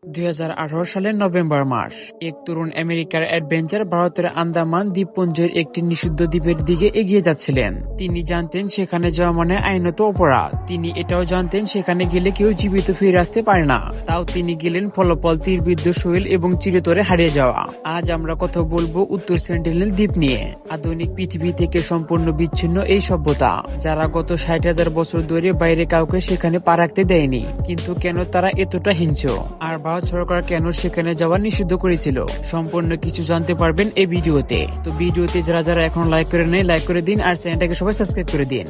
2018 সালের নভেম্বর মাস, এক তরুণ আমেরিকার অ্যাডভেঞ্চার ভারতের আন্দামান দ্বীপপুঞ্জের একটি নিষিদ্ধ দ্বীপের দিকে এগিয়ে যাচ্ছিলেন। তিনি জানতেন সেখানে যাওয়া মানে আইনত অপরাধ। তিনি এটাও জানতেন সেখানে গেলে কেউ জীবিত ফিরে আসতে পারে না। তাও তিনি গেলেন ফলাফল তীরবিদ্ধ শৈল এবং চিরতরে হারিয়ে যাওয়া। আজ আমরা কথা বলবো উত্তর সেন্টিনেল দ্বীপ নিয়ে, আধুনিক পৃথিবী থেকে সম্পূর্ণ বিচ্ছিন্ন এই সভ্যতা, যারা গত 60,000 বছর ধরে বাইরে কাউকে সেখানে পা রাখতে দেয়নি। কিন্তু কেন তারা এতটা হিংস্র, আর ভারত সরকার কেন সেখানে যাওয়া নিষিদ্ধ করেছিল, সম্পূর্ণ কিছু জানতে পারবেন এই ভিডিওতে। তো ভিডিওতে যারা যারা এখন লাইক করে নেই, লাইক করে দিন, আর চ্যানেলটাকে সবাই সাবস্ক্রাইব করে দিন।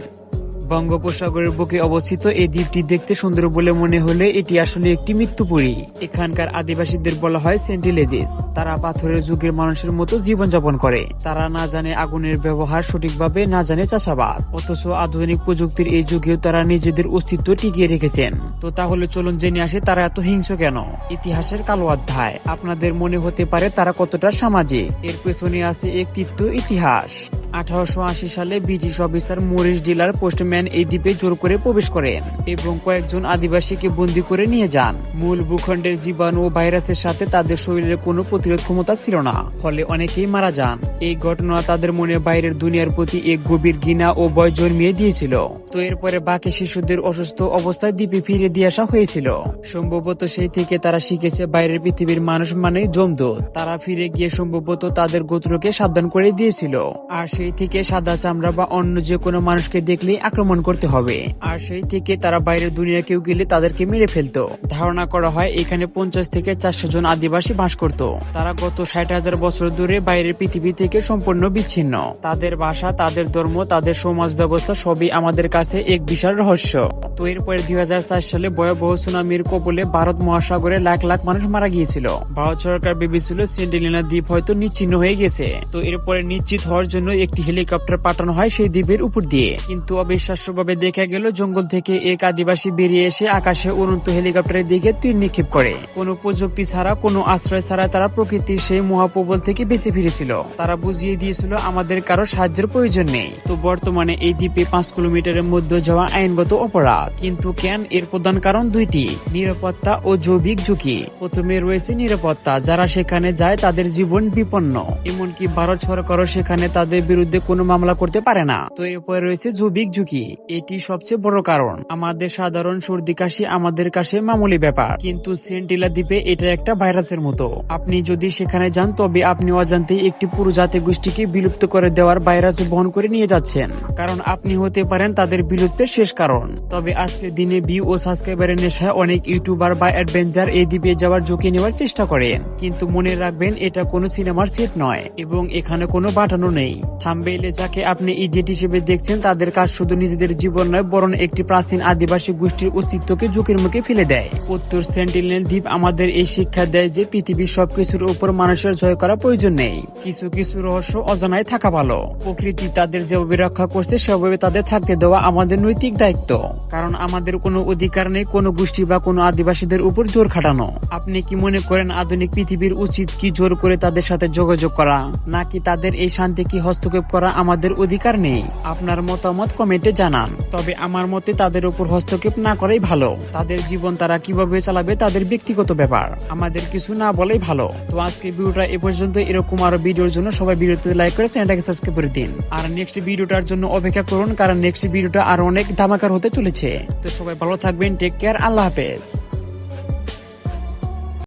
বঙ্গোপসাগরের বুকে অবস্থিত এই দ্বীপটি দেখতে সুন্দর বলে মনে হলে এটি আসলে একটি মৃত্যুপুরী। এখানকার আদিবাসীদের বলা হয় সেন্টিলেজিস। তারা পাথরের যুগের মানুষের মতো জীবনযাপন করে। তারা না জানে আগুনের ব্যবহার সঠিকভাবে, না জানে চাষাবাদ, অথচ আধুনিক প্রযুক্তির এই যুগেও তারা নিজেদের অস্তিত্ব টিকিয়ে রেখেছেন। তো তাহলে চলুন জেনে আসে তারা এত হিংস্র কেন। ইতিহাসের কালো অধ্যায়। আপনাদের মনে হতে পারে তারা কতটা সামাজিক, এর পেছনে আছে এক তিক্ত ইতিহাস। 1880 সালে ব্রিটিশ অফিসার মরিস ডিলার পোস্টম্যান এই দ্বীপে জোর করে প্রবেশ করেন এবং কয়েকজন আদিবাসীকে বন্দী করে নিয়ে যান। মূল ভূখণ্ডের জীবাণু ও ভাইরাসের সাথে তাদের শরীরে কোনো প্রতিরোধ ক্ষমতা ছিল না, ফলে অনেকেই মারা যান। এই ঘটনা তাদের মনে বাইরের দুনিয়ার প্রতি এক গভীর ঘৃণা ও ভয় জন্মিয়ে দিয়েছিল। তো এরপরে বাকি শিশুদের অসুস্থ অবস্থায় দ্বীপে ফিরে দিয়ে আসা হয়েছিল। সম্ভবত সেই থেকে তারা শিখেছে বাইরের পৃথিবীর মানুষ মানে যমদূত। তারা ফিরে গিয়ে সম্ভবত তাদের গোত্রকে সাবধান করে দিয়েছিল, আর সেই থেকে সাদা চামড়া বা অন্য যে কোনো মানুষকে দেখলেই আক্রমণ করতে হবে। আর সেই থেকে তারা বাইরের দুনিয়া কেউ গেলে তাদেরকে মেরে ফেলতো। ধারণা করা হয় এখানে 50 থেকে 400 জন আদিবাসী বাস করত। তারা গত 60,000 বছর ধরে বাইরের পৃথিবী থেকে সম্পূর্ণ বিচ্ছিন্ন। তাদের ভাষা, তাদের ধর্ম, তাদের সমাজ ব্যবস্থা সবই আমাদের কাছে এক বিশাল রহস্য। তো এরপরে 2004 সালে ভয়াবহ সুনামির কবলে ভারত মহাসাগরে লাখ লাখ মানুষ মারা গিয়েছিল। ভারত সরকার ভেবেছিল সেন্টিনেল দ্বীপ হয়তো নিশ্চিহ্ন হয়ে গেছে। তো এরপরে নিশ্চিত হওয়ার জন্য একটি হেলিকপ্টার পাঠানো হয় সেই দ্বীপের উপর দিয়ে। কিন্তু অবিশ্বাস্যভাবে দেখা গেল জঙ্গল থেকে এক আদিবাসী বেরিয়ে এসে আকাশে উড়ন্ত হেলিকপ্টারের দিকে তীর নিক্ষেপ করে। কোনো প্রযুক্তি ছাড়া, কোনো আশ্রয় ছাড়া তারা প্রকৃতির সেই মহাপ্রবল থেকে বেঁচে ফিরেছিল। তারা বুঝিয়ে দিয়েছিল আমাদের কারো সাহায্যের প্রয়োজন নেই। তো বর্তমানে এই দ্বীপে 5 কিলোমিটারের মধ্যে যাওয়া আইনগত অপরাধ। কিন্তু কেন? এর প্রধান কারণ দুইটি: নিরাপত্তা ও জৈবিক ঝুঁকি। প্রথমে রয়েছে নিরাপত্তা। যারা সেখানে যায় তাদের জীবন বিপন্ন, এমনকি ভারত সরকারও সেখানে তাদের বিরুদ্ধে কোনো মামলা করতে পারে না। তো এরপরে রয়েছে জৈবিক ঝুঁকি। এটি সবচেয়ে বড় কারণ। আমাদের সাধারণ সর্দি কাশি আমাদের কাছে মামুলি ব্যাপার, কিন্তু সেন্টিনেল দ্বীপে এটা একটা ভাইরাসের মতো। আপনি যদি সেখানে যান তবে আপনি অজান্তেই একটি পুরো জাতি গোষ্ঠীকে বিলুপ্ত করে দেওয়ার ভাইরাস বহন করে নিয়ে যাচ্ছেন, কারণ আপনি হতে পারেন তাদের বিলুপ্তের শেষ কারণ। তবে আজকের দিনে ভিউ ও সাবস্ক্রাইবারের নেশায় অনেক ইউটিউবার বা অ্যাডভেঞ্চার এই দ্বীপে যাওয়ার ঝুঁকি নেওয়ার চেষ্টা করেন। কিন্তু মনে রাখবেন এটা কোনো সিনেমার সেট নয় এবং এখানে কোনো বাটানো নেই। থাম্বনেইলে যাকে আপনি ইডিয়েট হিসেবে দেখছেন তাদের কাজ শুধু নিজেদের জীবন নয়, বরং একটি প্রাচীন আদিবাসী গোষ্ঠীর অস্তিত্বকে ঝুঁকির মুখে ফেলে দেয়। উত্তর সেন্টিনেল দ্বীপ আমাদের এই শিক্ষা দেয় যে পৃথিবীর সবকিছুর উপর মানুষের জয় করা প্রয়োজন নেই। কিছু কিছু রহস্য অজানায় থাকা ভালো। প্রকৃতি তাদের যেভাবে রক্ষা করছে সেভাবে তাদের থাকতে দেওয়া আমাদের নৈতিক দায়িত্ব, কারণ আমাদের কোনো অধিকার নেই কোনো গোষ্ঠী বা কোনো আদিবাসীদের উপর জোর খাটানো। আপনি কি মনে করেন আধুনিক পৃথিবীর উচিত কি জোর করে তাদের সাথে যোগাযোগ করা, নাকি তাদের এই শান্তি কি হস্তক্ষেপ করা আমাদের অধিকার নেই? আপনার মতামত কমেন্টে জানান। তবে আমার মতে তাদের উপর হস্তক্ষেপ না করাই ভালো। তাদের জীবন তারা কিভাবে চালাবে তাদের ব্যক্তিগত ব্যাপার, আমাদের কিছু না বলেই ভালো। তো আজকে ভিডিওটা এ পর্যন্ত। এরকম আরো ভিডিওর জন্য সবাই ভিডিওতে লাইক করে চ্যানেলটাকে সাবস্ক্রাইব করে দিন, আর নেক্সট ভিডিওটার জন্য অপেক্ষা করুন, কারণ নেক্সট ভিডিওটা আরো অনেক ধামাকার হতে চলেছে। তো সবাই ভালো থাকবেন, টেক কেয়ার, আল্লাহ হাফেজ।